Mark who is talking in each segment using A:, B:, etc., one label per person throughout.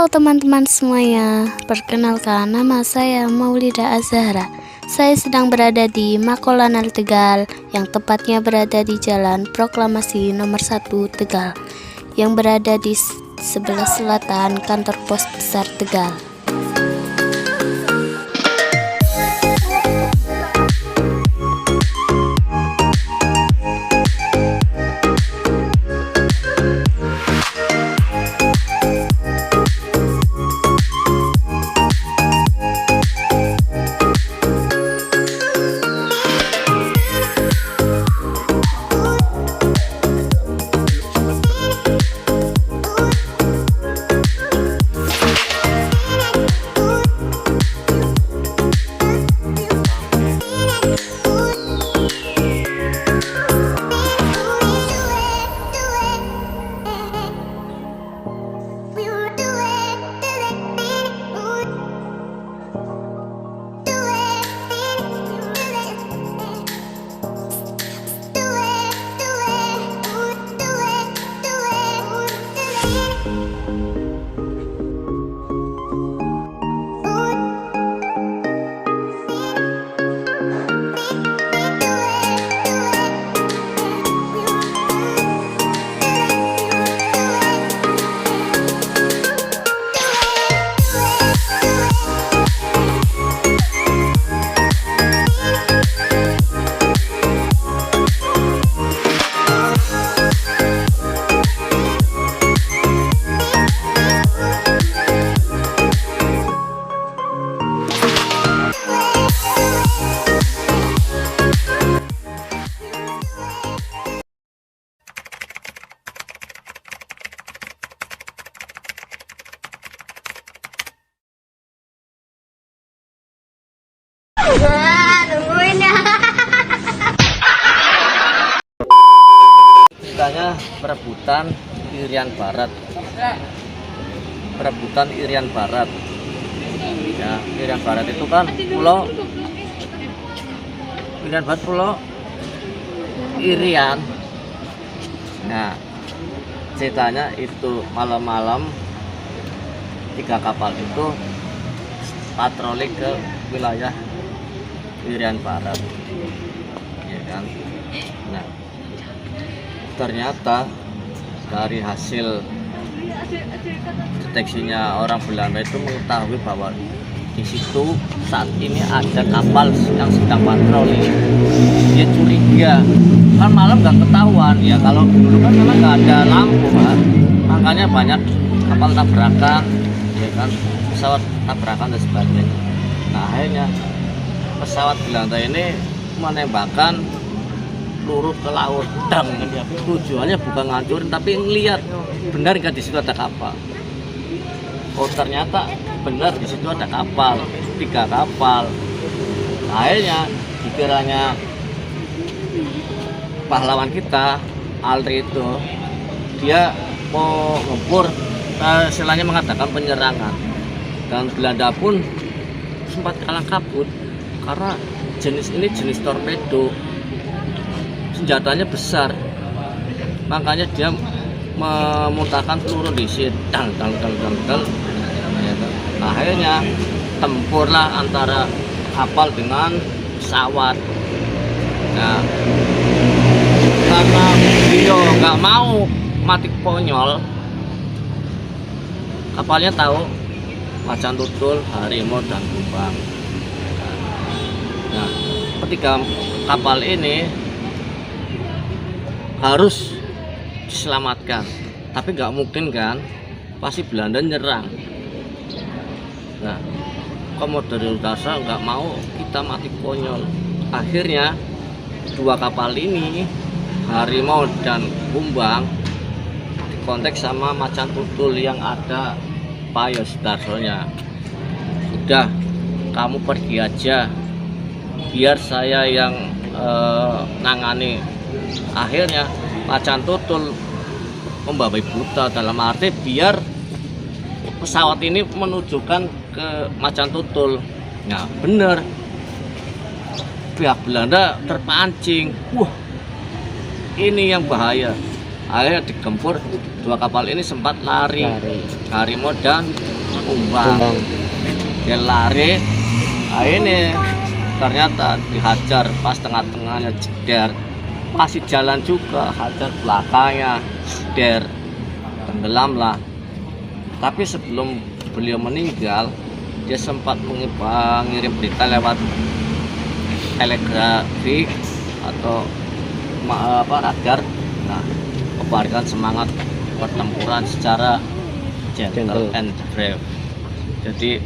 A: Halo teman-teman semuanya, perkenalkan nama saya Maulida Azahra. Saya sedang berada di Makolanal Tegal, yang tepatnya berada di Jalan Proklamasi nomor 1 Tegal, yang berada di sebelah selatan kantor pos besar Tegal.
B: Nungguin ya.
C: Ceritanya perebutan Irian Barat. Perebutan Irian Barat. Ya, Irian Barat itu kan pulau Irian Barat, pulau Irian. Nah, ceritanya itu malam-malam 3 kapal itu patroli ke wilayah Irian Barat, ya kan. Nah, ternyata dari hasil deteksinya orang Belanda itu mengetahui bahwa di situ saat ini ada kapal yang sedang patroli. Dia curiga, kan malam nggak ketahuan ya, kalau dulu kan memang nggak ada lampu kan, makanya banyak kapal tabrakan, ya kan, pesawat tabrakan dan sebagainya. Nah, akhirnya pesawat Belanda ini menembakkan peluru ke laut. Dang, tujuannya bukan ngancurin tapi ngelihat benar nggak di situ ada kapal. Oh, ternyata benar di situ ada kapal, 3 kapal. Akhirnya dikiranya pahlawan kita Alri itu dia mau ngepur, istilahnya mengadakan penyerangan, dan Belanda pun sempat kalang kabut karena jenis ini jenis torpedo, senjatanya besar, makanya dia memuntahkan peluru di sini, dang. Akhirnya tempurlah antara kapal dengan pesawat. Nah, karena beliau nggak mau mati konyol, kapalnya tahu macan tutul, harimau, dan kumbang. Nah, ketika kapal ini harus diselamatkan, tapi nggak mungkin kan, pasti Belanda nyerang. Nah, Komodor Utasa nggak mau kita mati konyol. Akhirnya 2 kapal ini, harimau dan kumbang, dikontak sama macan tutul yang ada Pak Yosudarsonya. Sudah, kamu pergi aja, biar saya yang nangani. Akhirnya macan tutul membabi buta, dalam arti biar pesawat ini menunjukkan ke macan tutul. Nah, bener, pihak Belanda terpancing. Wah, ini yang bahaya. Akhirnya digempur, dua kapal ini sempat lari Harimau dan Kumbang. Dia lari, ini ternyata dihajar pas tengah-tengahnya jeder, masih jalan juga, hajar belakangnya jeder, tenggelam lah. Tapi sebelum beliau meninggal, dia sempat mengirim berita lewat telegrafi atau radar. Nah, memberikan semangat pertempuran secara gentle and brave. Jadi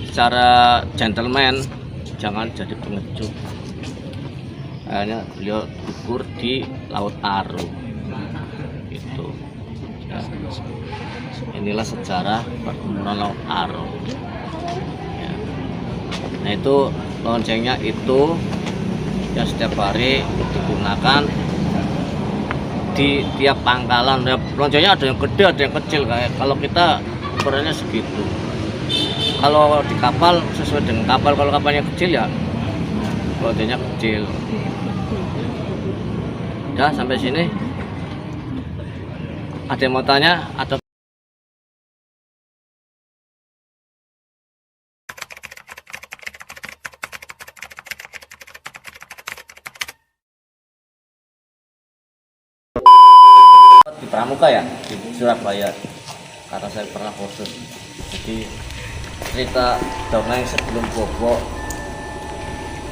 C: secara gentleman, jangan jadi pengecut. Akhirnya beliau gugur di Laut Aru. Itu. Ya. Inilah sejarah pertempuran Laut Aru. Ya. Nah itu loncengnya itu ya setiap hari digunakan di tiap pangkalan. Ya, loncengnya ada yang gede, ada yang kecil, kayak kalau kita ukurannya segitu. Kalau di kapal sesuai dengan kapal, kalau kapalnya kecil ya loncengnya kecil. Udah sampai sini. Ada yang mau tanya atau di Pramuka ya, di Surabaya, karena saya pernah kursus. Jadi cerita dongeng sebelum bobo.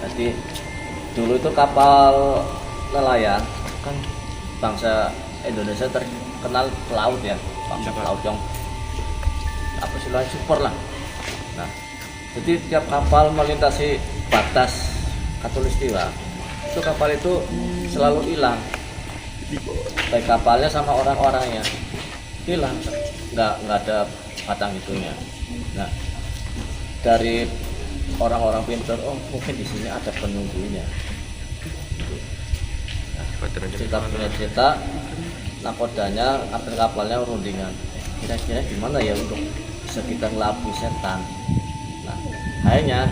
C: Jadi dulu itu kapal nelayan kan bangsa Indonesia terkenal pelaut ya, bangsa pelaut yang apa istilahnya super lah. Nah, jadi tiap kapal melintasi batas Katulistiwa, itu kapal itu selalu hilang. Baik kapalnya sama orang-orangnya hilang, nggak ada batang itunya. Nah, dari orang-orang pintar, oh mungkin di sini ada penunggunya. Nah, cerita nakodanya, kapten kapalnya rundingan. Kira-kira gimana ya untuk bisa kita ngelabui setan. Nah, akhirnya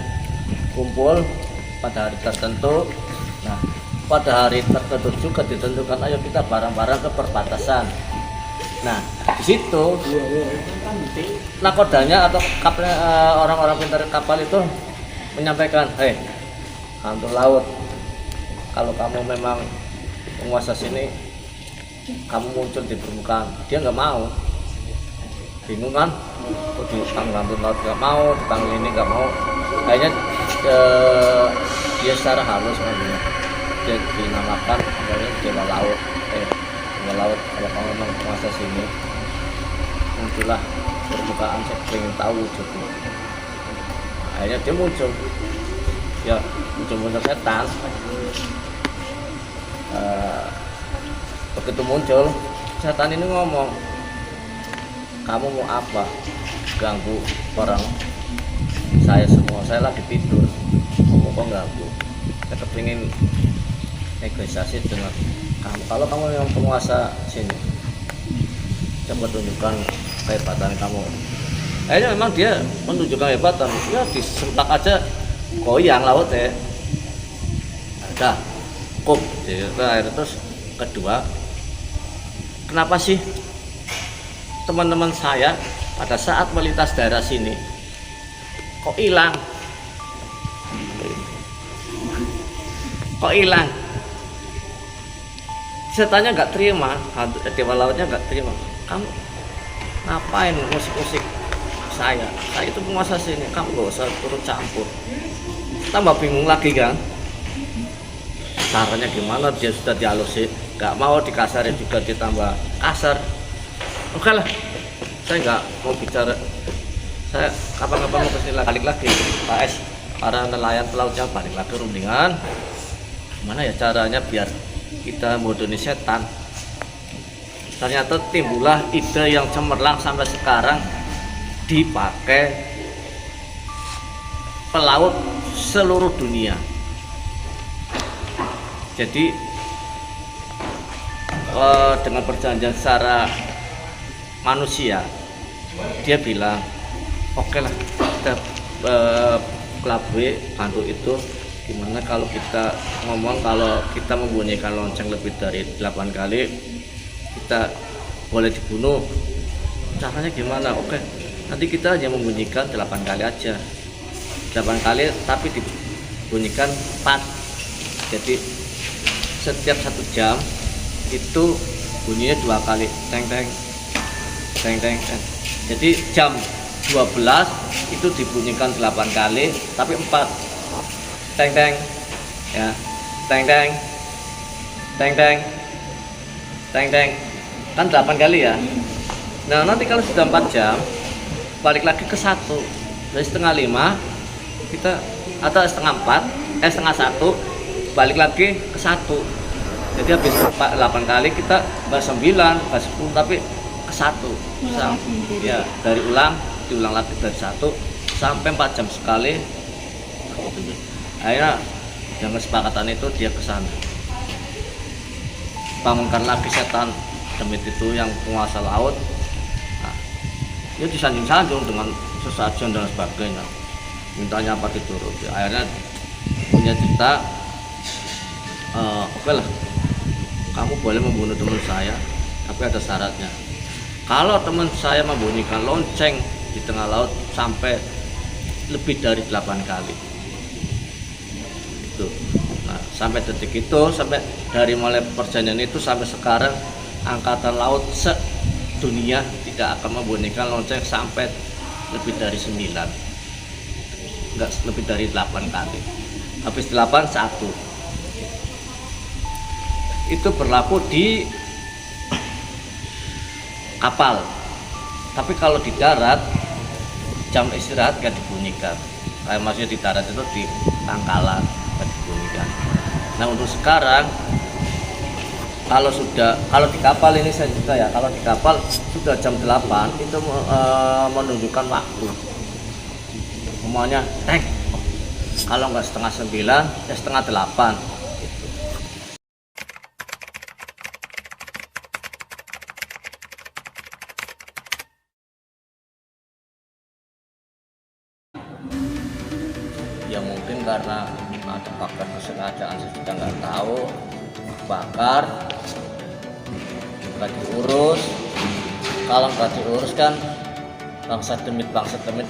C: kumpul pada hari tertentu. Nah, pada hari tertentu juga ditentukan, ayo kita bareng-bareng ke perbatasan. Nah, di situ nakodanya atau orang-orang pintar kapal itu menyampaikan, hei hantu laut, kalau kamu memang penguasa sini, kamu muncul di permukaan. Dia nggak mau, bingung kan, dipanggil hantu laut nggak mau, dipanggil ini nggak mau. Kayaknya dia secara halus dia dinamakan dewa laut. Dewa laut, kalau kamu memang penguasa sini, muncullah permukaan, saya pengen tahu wujudnya. Akhirnya dia muncul, ya muncul setan. Begitu muncul, setan ini ngomong, kamu mau apa? Ganggu orang saya semua, saya lagi tidur, kamu kok ganggu? Saya kepingin negosiasi dengan kamu. Kalau kamu yang penguasa sini, coba tunjukkan kehebatan kamu. Akhirnya memang dia menunjukkan kehebatan, ya disentak aja goyang laut ya. Udah, cukup. Akhirnya terus kedua, kenapa sih teman-teman saya pada saat melintas daerah sini kok hilang? Kok hilang? Setannya nggak terima, dewa lautnya nggak terima. Kamu ngapain musik-musik saya itu penguasa sini, kamu nggak usah turut campur. Tambah bingung lagi kan, caranya gimana? Dia sudah dihalusin, nggak mau dikasarin juga ditambah kasar. Oke lah, saya nggak mau bicara. Saya kapan-kapan mau kesini balik lagi, Pak S, para nelayan pelautnya balik lagi rundingan. Gimana ya caranya biar kita moderni setan? Ternyata timbullah ide yang cemerlang sampai sekarang dipakai pelaut seluruh dunia. Jadi dengan perjanjian secara manusia, dia bilang, oke lah, kita kelabui hantu itu. Gimana kalau kita ngomong, kalau kita membunyikan lonceng lebih dari 8 kali, kita boleh dibunuh. Caranya gimana? Oke, nanti kita hanya membunyikan 8 kali aja, 8 kali, tapi dibunyikan 4. Jadi setiap 1 jam itu bunyinya 2 kali, teng teng teng teng teng. Jadi jam 12 itu dibunyikan 8 kali tapi 4, teng teng ya, teng teng teng teng teng teng, kan 8 kali ya. Nah nanti kalau sudah 4 jam balik lagi ke 1, dari setengah 5 kita, atau setengah 4, setengah 1 balik lagi ke 1. Jadi habis 8 kali kita bahas 9, bahas 10, tapi ke 1 ya, dari diulang lagi dari 1 sampai 4 jam sekali. Akhirnya yang kesepakatan itu dia ke sana, bangunkan lagi setan demit itu yang penguasa laut. Nah, dia disanjung-sanjung dengan sesajen dan sebagainya, mintanya apa dituruti. Akhirnya punya cerita, oke lah, kamu boleh membunuh teman saya, tapi ada syaratnya. Kalau teman saya membunyikan lonceng di tengah laut sampai lebih dari 8 kali itu. Nah, sampai detik itu, sampai dari mulai perjanjian itu sampai sekarang, angkatan laut sedunia tidak akan membunyikan lonceng sampai lebih dari 9, enggak lebih dari 8 kali. Habis 8, 1. Itu berlaku di kapal, tapi kalau di darat jam istirahat gak dibunyikan. Kayak maksudnya di darat itu di pangkalan gak dibunyikan. Nah untuk sekarang kalau di kapal ini saya juga ya, kalau di kapal sudah jam 8 itu menunjukkan waktu. Semuanya teng, kalau nggak setengah 9 ya setengah 8. Ya mungkin karena ada faktor kesengajaan, saya juga nggak tahu, bakar nggak diurus. Kalau nggak diurus kan bangsa demit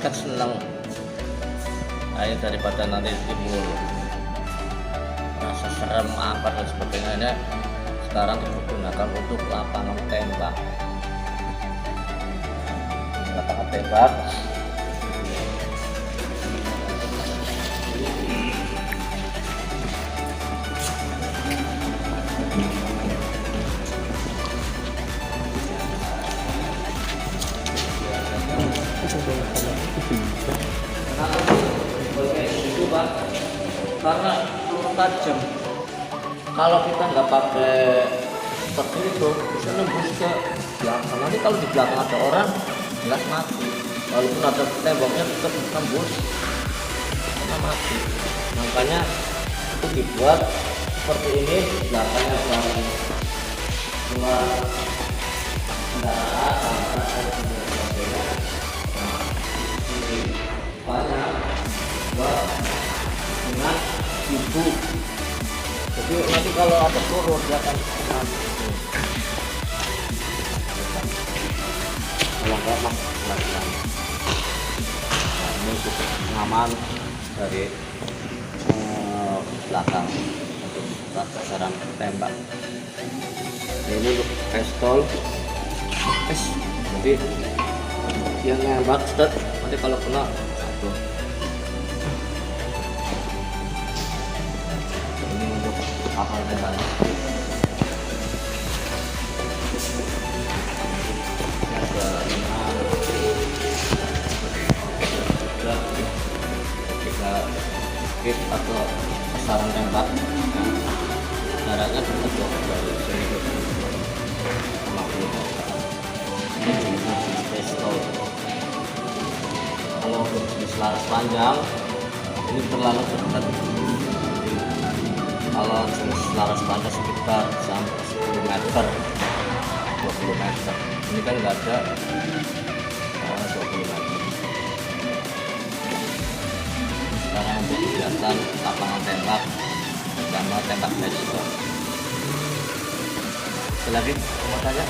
C: kan seneng. Ayo daripada nanti timbul rasa serem apa dan sebagainya, ini sekarang digunakan untuk lapangan tembak. Lapangan tembak itu Pak, karena peluru tajam. Kalau kita nggak pakai seperti itu bisa nembus ke belakang. Nanti kalau di belakang ada orang jelas mati, walaupun ada temboknya tetap tembus karena mati. Makanya itu dibuat seperti ini, belakangnya dari dua kendaraan banyak buat dengan ibu. Jadi nanti kalau ada peluru dia akan mati. Kalau enggak mas pelan-pelan. Nah, ini cukup aman dari belakang untuk sasaran tembak. Ini untuk pistol, jadi yang nembak set, nanti kalau kena satu. Ini untuk kapal tembaknya. Ketika hit atau sasaran tembak, jaraknya tetap dari sini ke 50 meter. Ini jenis pistol. Kalau untuk jenis laras panjang ini terlalu dekat. Kalau jenis laras panjang sekitar sampai 10 meter, 20 meter. Ini kan nggak ada 20 meter. Sekarang untuk kegiatan lapangan tembak sama tembak pistol. Ada lagi mau tanya?